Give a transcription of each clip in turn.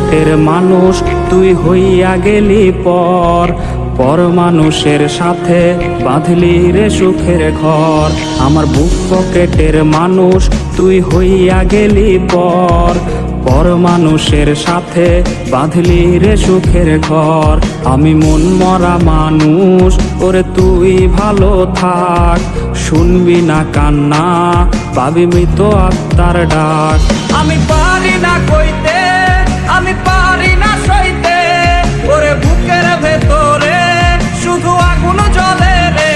পকেটের মানুষ তুই হইয়া গেলি পর, পর মানুষের সাথে বাঁধলি রে সুখের ঘর। আমার বুক পকেটের মানুষ তুই হইয়া গেলি পর, পর মানুষের সাথে বাঁধলি রে সুখের ঘর। আমি মন মরা মানুষ, ওরে তুই ভালো থাক, শুনবি না কান্না পাবি মৃত আত্মার ডাক। আমি পারি না কইতে, আমি পারি না সইতে, ওরে বুকের ভেতরে শুধু আগুন জ্বলে রে।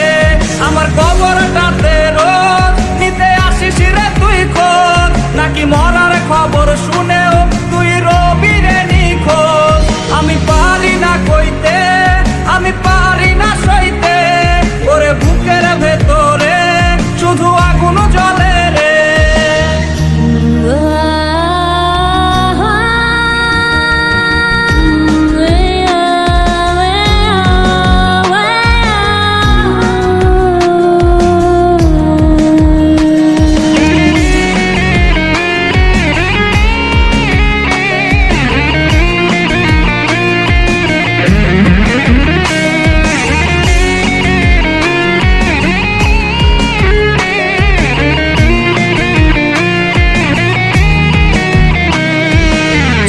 আমার কবরটাতে রোজ নিতে আসিস রে তুই খোঁজ, নাকি মরার খবর শুনেও তুই রবি রে নিখোঁজ। আমি পারি না কইতে, আমি পারি না সইতে, ওরে বুকের ভেতরে শুধু আগুন জ্বলে রে।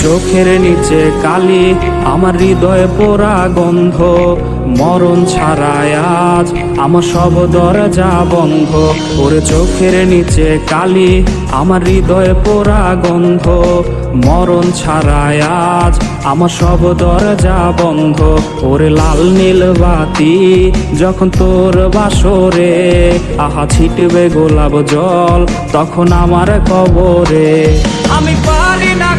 চোখের নিচে কালি, আমার হৃদয়ে পোড়া গন্ধ, মরণ ছাড়াই আজ আমার সব দরজা বন্ধ। ওরে চোখের নিচে কালি, আমার হৃদয়ে পোড়া গন্ধ, মরণ ছাড়াই আজ আমার সব দরজা বন্ধ। ওরে লাল নীল বাতি যখন তোর বাসরে, আহা ছিটবে গোলাপ জল তখন আমার কবরে। আমি পারি না